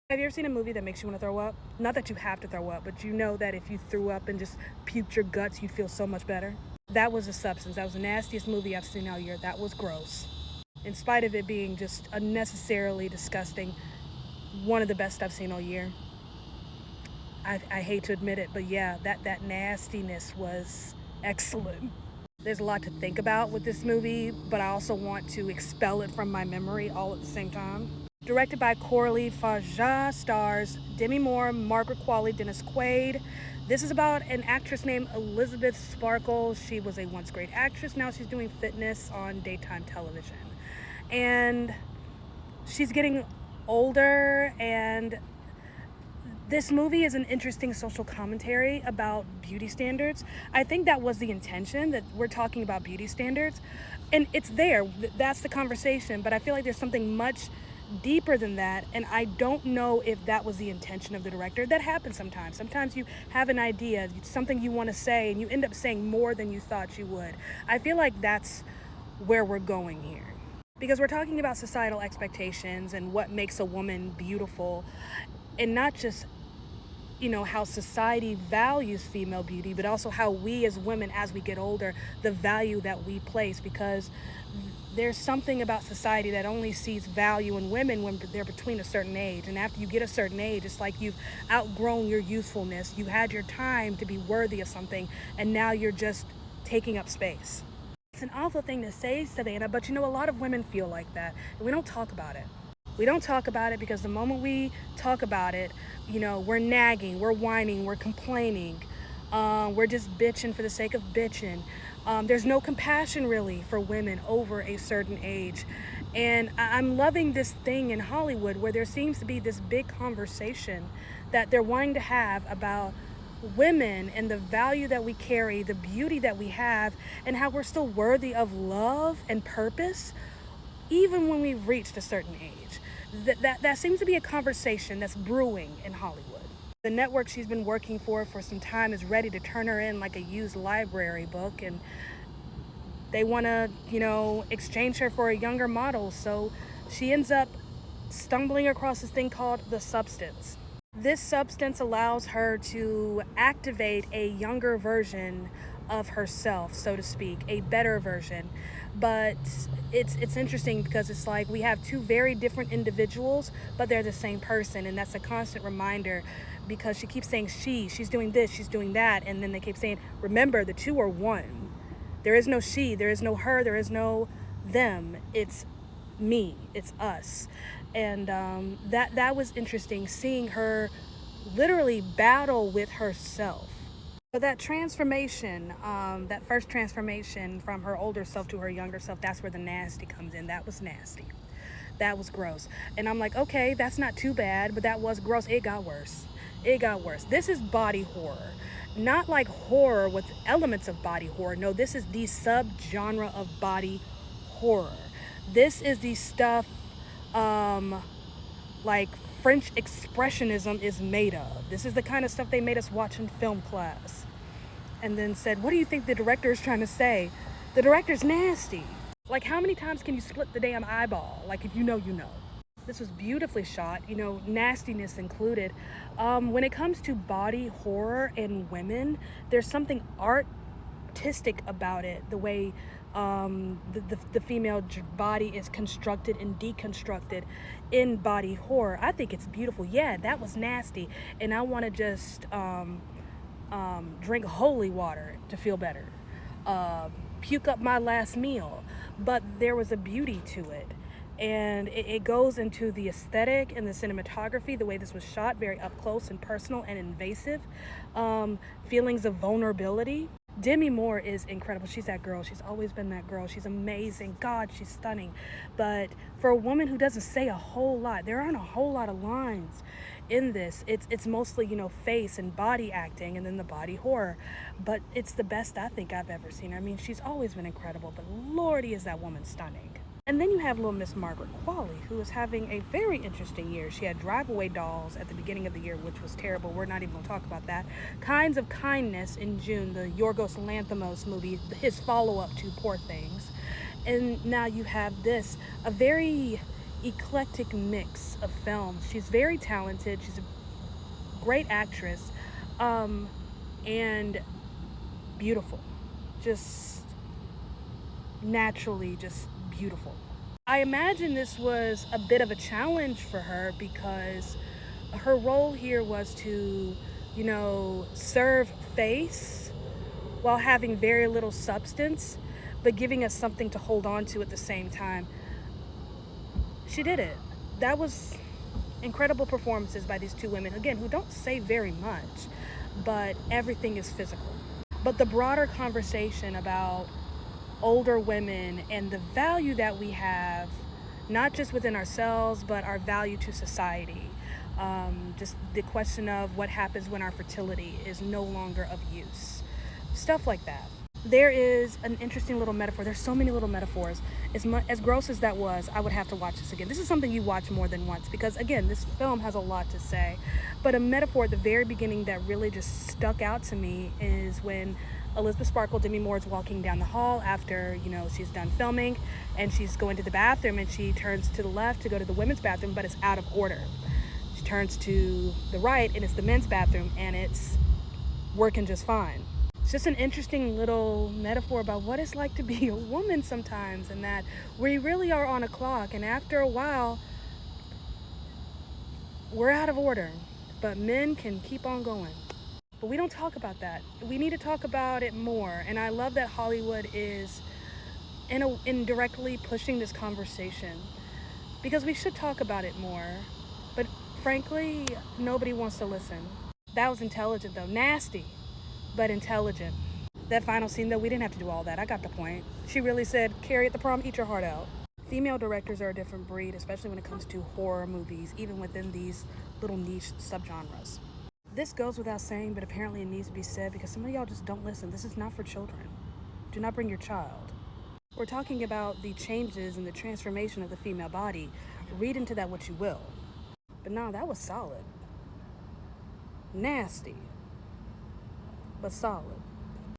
Have you ever seen a movie that makes you want to throw up? Not that you have to throw up, but you know that if you threw up and just puked your guts, you'd feel so much better? That was a substance. That was the nastiest movie I've seen all year. That was gross. In spite of it being just unnecessarily disgusting, one of the best I've seen all year. I hate to admit it, but yeah, that nastiness was excellent. There's a lot to think about with this movie, but I also want to expel it from my memory all at the same time. Directed by Coralie Faja, stars Demi Moore, Margaret Qualley, Dennis Quaid. This is about an actress named Elizabeth Sparkle. She was a once great actress. Now she's doing fitness on daytime television. And she's getting older, and this movie is an interesting social commentary about beauty standards. I think that was the intention, that we're talking about beauty standards. And it's there. That's the conversation. But I feel like there's something much deeper than that, and I don't know if that was the intention of the director. That happens sometimes. Sometimes you have an idea, something you want to say, and you end up saying more than you thought you would. I feel like that's where we're going here. Because we're talking about societal expectations and what makes a woman beautiful, and not just how society values female beauty, but also how we as women, as we get older, the value that we place, because there's something about society that only sees value in women when they're between a certain age. And after you get a certain age, it's like you've outgrown your youthfulness. You had your time to be worthy of something, and now you're just taking up space. It's an awful thing to say, Savannah, but a lot of women feel like that, and we don't talk about it. We don't talk about it because the moment we talk about it, we're nagging, we're whining, we're complaining, we're just bitching for the sake of bitching. There's no compassion really for women over a certain age. And I'm loving this thing in Hollywood where there seems to be this big conversation that they're wanting to have about women and the value that we carry, the beauty that we have, and how we're still worthy of love and purpose even when we've reached a certain age. That seems to be a conversation that's brewing in Hollywood. The network she's been working for some time is ready to turn her in like a used library book, and they want to, exchange her for a younger model. So she ends up stumbling across this thing called the substance. This substance allows her to activate a younger version of herself, so to speak, a better version. But it's interesting because it's like we have two very different individuals, but they're the same person, and that's a constant reminder, because she keeps saying she's doing this, she's doing that, and then they keep saying, remember, the two are one. There is no she, there is no her, there is no them. It's me, it's us. And that was interesting, seeing her literally battle with herself. But that transformation, that first transformation from her older self to her younger self, that's where the nasty comes in. That was nasty. That was gross. And I'm like, okay, that's not too bad, but that was gross. It got worse. It got worse. This is body horror. Not like horror with elements of body horror. No, this is the subgenre of body horror. This is the stuff like French expressionism is made of. This is the kind of stuff they made us watch in film class. And then said, what do you think the director is trying to say? The director's nasty. Like, how many times can you split the damn eyeball? Like, if you know, you know. This was beautifully shot, nastiness included. When it comes to body horror and women, there's something artistic about it. The way the female body is constructed and deconstructed in body horror. I think it's beautiful. Yeah, that was nasty. And I want to just drink holy water to feel better. Puke up my last meal. But there was a beauty to it. And it goes into the aesthetic and the cinematography, the way this was shot, very up close and personal and invasive. Feelings of vulnerability. Demi Moore is incredible. She's that girl. She's always been that girl. She's amazing. God, she's stunning. But for a woman who doesn't say a whole lot, there aren't a whole lot of lines in this. It's mostly, face and body acting and then the body horror. But it's the best I think I've ever seen. I mean, she's always been incredible, but Lordy, is that woman stunning. And then you have little Miss Margaret Qualley, who is having a very interesting year. She had Drive-Away Dolls at the beginning of the year, which was terrible. We're not even going to talk about that. Kinds of Kindness in June, the Yorgos Lanthimos movie, his follow-up to Poor Things. And now you have this, a very eclectic mix of films. She's very talented. She's a great actress, and beautiful. Just naturally just beautiful. I imagine this was a bit of a challenge for her because her role here was to, serve face while having very little substance, but giving us something to hold on to at the same time. She did it. That was incredible performances by these two women, again, who don't say very much, but everything is physical. But the broader conversation about older women and the value that we have, not just within ourselves, but our value to society. Just the question of what happens when our fertility is no longer of use. Stuff like that. There is an interesting little metaphor. There's so many little metaphors. As gross as that was, I would have to watch this again. This is something you watch more than once because, again, this film has a lot to say. But a metaphor at the very beginning that really just stuck out to me is when Elizabeth Sparkle, Demi Moore, is walking down the hall after, she's done filming, and she's going to the bathroom, and she turns to the left to go to the women's bathroom, but it's out of order. She turns to the right, and it's the men's bathroom, and it's working just fine. It's just an interesting little metaphor about what it's like to be a woman sometimes, and that we really are on a clock, and after a while, we're out of order, but men can keep on going. But we don't talk about that. We need to talk about it more, and I love that Hollywood is indirectly pushing this conversation because we should talk about it more, but frankly, nobody wants to listen. That was intelligent, though. Nasty, but intelligent. That final scene, though, we didn't have to do all that. I got the point. She really said, Carrie at the prom, eat your heart out. Female directors are a different breed, especially when it comes to horror movies, even within these little niche subgenres. This goes without saying, but apparently it needs to be said because some of y'all just don't listen. This is not for children. Do not bring your child. We're talking about the changes and the transformation of the female body. Read into that what you will. But no, that was solid. Nasty, but solid.